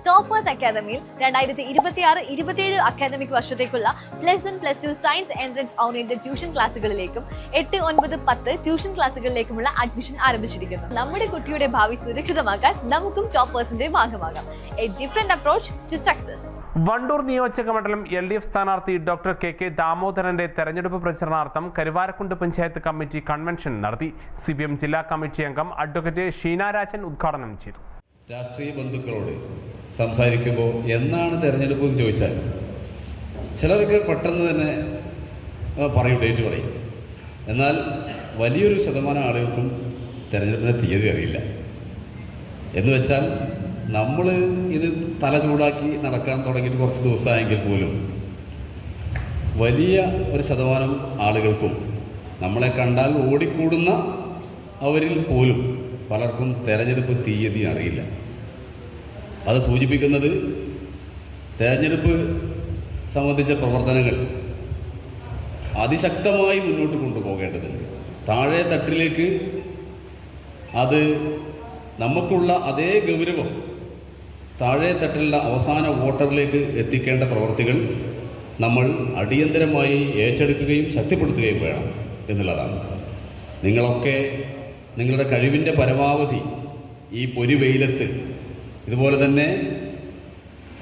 Toppers അക്കാദമിയിൽ 2026-27 academic വർഷത്തേക്കുള്ള +1, +2 science entrance oriented tuition ക്ലാസുകളിലേക്കും 8, 9, 10 ട്യൂഷൻ ക്ലാസുകളിലേക്കുമുള്ള അഡ്മിഷൻ ആരംഭിച്ചിരിക്കുന്നു. നമ്മുടെ കുട്ടിയുടെ ഭാവി സുരക്ഷിതമാക്കാൻ നമുക്കും ടോപ്പേഴ്സിന്റെ ഭാഗമാകാം. A different approach to success. Wandoor നിയോജക മണ്ഡലം LDF സ്ഥാനാർത്ഥി ഡോക്ടർ KK ദാമോദരന്റെ തെരഞ്ഞെടുപ്പ് പ്രചരണാർത്ഥം കരുവാരക്കുണ്ട് പഞ്ചായത്ത് കമ്മിറ്റി കൺവെൻഷൻ നടത്തി. CPM ജില്ലാ കമ്മിറ്റി അംഗം അഡ്വക്കേറ്റ് ഷീന രാജൻ ഉദ്ഘാടനം ചെയ്തു. രാഷ്ട്രീയ ബന്ധുക്കളോട് സംസാരിക്കുമ്പോൾ എന്നാണ് തെരഞ്ഞെടുപ്പ് എന്ന് ചോദിച്ചാൽ ചിലർക്ക് പെട്ടെന്ന് തന്നെ ഡേറ്റ് പറയും. എന്നാൽ വലിയൊരു ശതമാനം ആളുകൾക്കും തെരഞ്ഞെടുപ്പിൻ്റെ തീയതി അറിയില്ല. എന്ന് വെച്ചാൽ നമ്മൾ ഇത് തല ചൂടാക്കി നടക്കാൻ തുടങ്ങിയിട്ട് കുറച്ച് ദിവസമായെങ്കിൽ പോലും വലിയ ഒരു ശതമാനം ആളുകൾക്കും നമ്മളെ കണ്ടാൽ ഓടിക്കൂടുന്ന അവരിൽ പോലും പലർക്കും തെരഞ്ഞെടുപ്പ് തീയതി അറിയില്ല. അത് സൂചിപ്പിക്കുന്നത് തെരഞ്ഞെടുപ്പ് സംബന്ധിച്ച പ്രവർത്തനങ്ങൾ അതിശക്തമായി മുന്നോട്ട് കൊണ്ടുപോകേണ്ടതുണ്ട്. താഴെ തട്ടിലേക്ക് അത് നമുക്കുള്ള അതേ ഗൗരവം താഴെ തട്ടിലുള്ള അവസാന വോട്ടറിലേക്ക് എത്തിക്കേണ്ട പ്രവൃത്തികൾ നമ്മൾ അടിയന്തരമായി ഏറ്റെടുക്കുകയും ശക്തിപ്പെടുത്തുകയും വേണം എന്നുള്ളതാണ്. നിങ്ങളൊക്കെ നിങ്ങളുടെ കഴിവിൻ്റെ പരമാവധി ഈ പൊരിവെയിലത്ത്, ഇതുപോലെ തന്നെ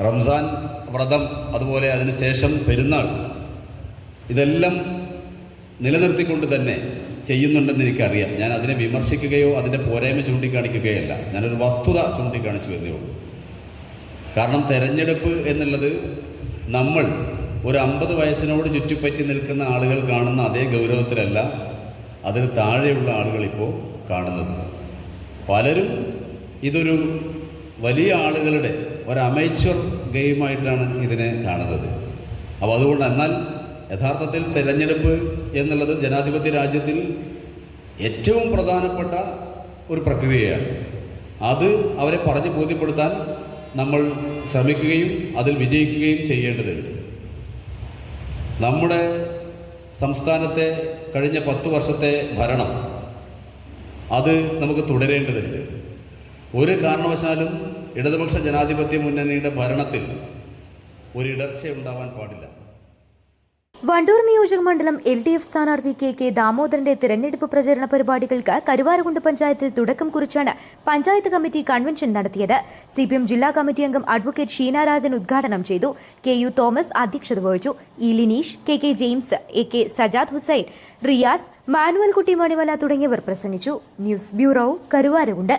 റംസാൻ വ്രതം, അതുപോലെ അതിനുശേഷം പെരുന്നാൾ, ഇതെല്ലാം നിലനിർത്തിക്കൊണ്ട് തന്നെ ചെയ്യുന്നുണ്ടെന്ന് എനിക്കറിയാം. ഞാൻ അതിനെ വിമർശിക്കുകയോ അതിൻ്റെ പോരായ്മ ചൂണ്ടിക്കാണിക്കുകയല്ല, ഞാനൊരു വസ്തുത ചൂണ്ടിക്കാണിച്ചു എന്നേ ഉള്ളൂ. കാരണം തെരഞ്ഞെടുപ്പ് എന്നുള്ളത് നമ്മൾ ഒരു 50 വയസ്സിനോട് ചുറ്റിപ്പറ്റി നിൽക്കുന്ന ആളുകൾ കാണുന്ന അതേ ഗൗരവത്തിലല്ല അതിന് താഴെയുള്ള ആളുകൾ ഇപ്പോൾ കാണുന്നത്. പലരും ഇതൊരു വലിയ ആളുകളുടെ ഒരു അമേച്വർ ഗെയിമായിട്ടാണ് ഇതിനെ കാണുന്നത്. അപ്പോൾ അതുകൊണ്ട് എന്നാൽ യഥാർത്ഥത്തിൽ തെരഞ്ഞെടുപ്പ് എന്നുള്ളത് ജനാധിപത്യ രാജ്യത്തിൽ ഏറ്റവും പ്രധാനപ്പെട്ട ഒരു പ്രക്രിയയാണ്. അത് അവരെ പറഞ്ഞ് ബോധ്യപ്പെടുത്താൻ നമ്മൾ ശ്രമിക്കുകയും അതിൽ വിജയിക്കുകയും ചെയ്യേണ്ടതുണ്ട്. നമ്മുടെ സംസ്ഥാനത്തെ കഴിഞ്ഞ 10 വർഷത്തെ ഭരണം അത് നമുക്ക് തുടരേണ്ടതുണ്ട്. ഒരു കാരണവശാലും ഇടതുപക്ഷ ജനാധിപത്യ മുന്നണിയുടെ ഭരണത്തിൽ ഒരു ഇടർച്ച ഉണ്ടാവാൻ പാടില്ല. വണ്ടൂർ നിയോജക മണ്ഡലം LDF സ്ഥാനാർത്ഥി KK ദാമോദരന്റെ തെരഞ്ഞെടുപ്പ് പ്രചരണ പരിപാടികൾക്ക് കരുവാരക്കുണ്ട് പഞ്ചായത്തിൽ തുടക്കം കുറിച്ചാണ് പഞ്ചായത്ത് കമ്മിറ്റി കൺവെൻഷൻ നടത്തിയത്. CPM ജില്ലാ കമ്മിറ്റി അംഗം അഡ്വക്കേറ്റ് ഷീന രാജൻ ഉദ്ഘാടനം ചെയ്തു. KU തോമസ് അധ്യക്ഷത വഹിച്ചു. E Lineesh, KK James, AK Sajad Hussain, Riyas, Manuel Kutty Manimala തുടങ്ങിയവർ പ്രസംഗിച്ചു. News bureau, Karuvarakundu.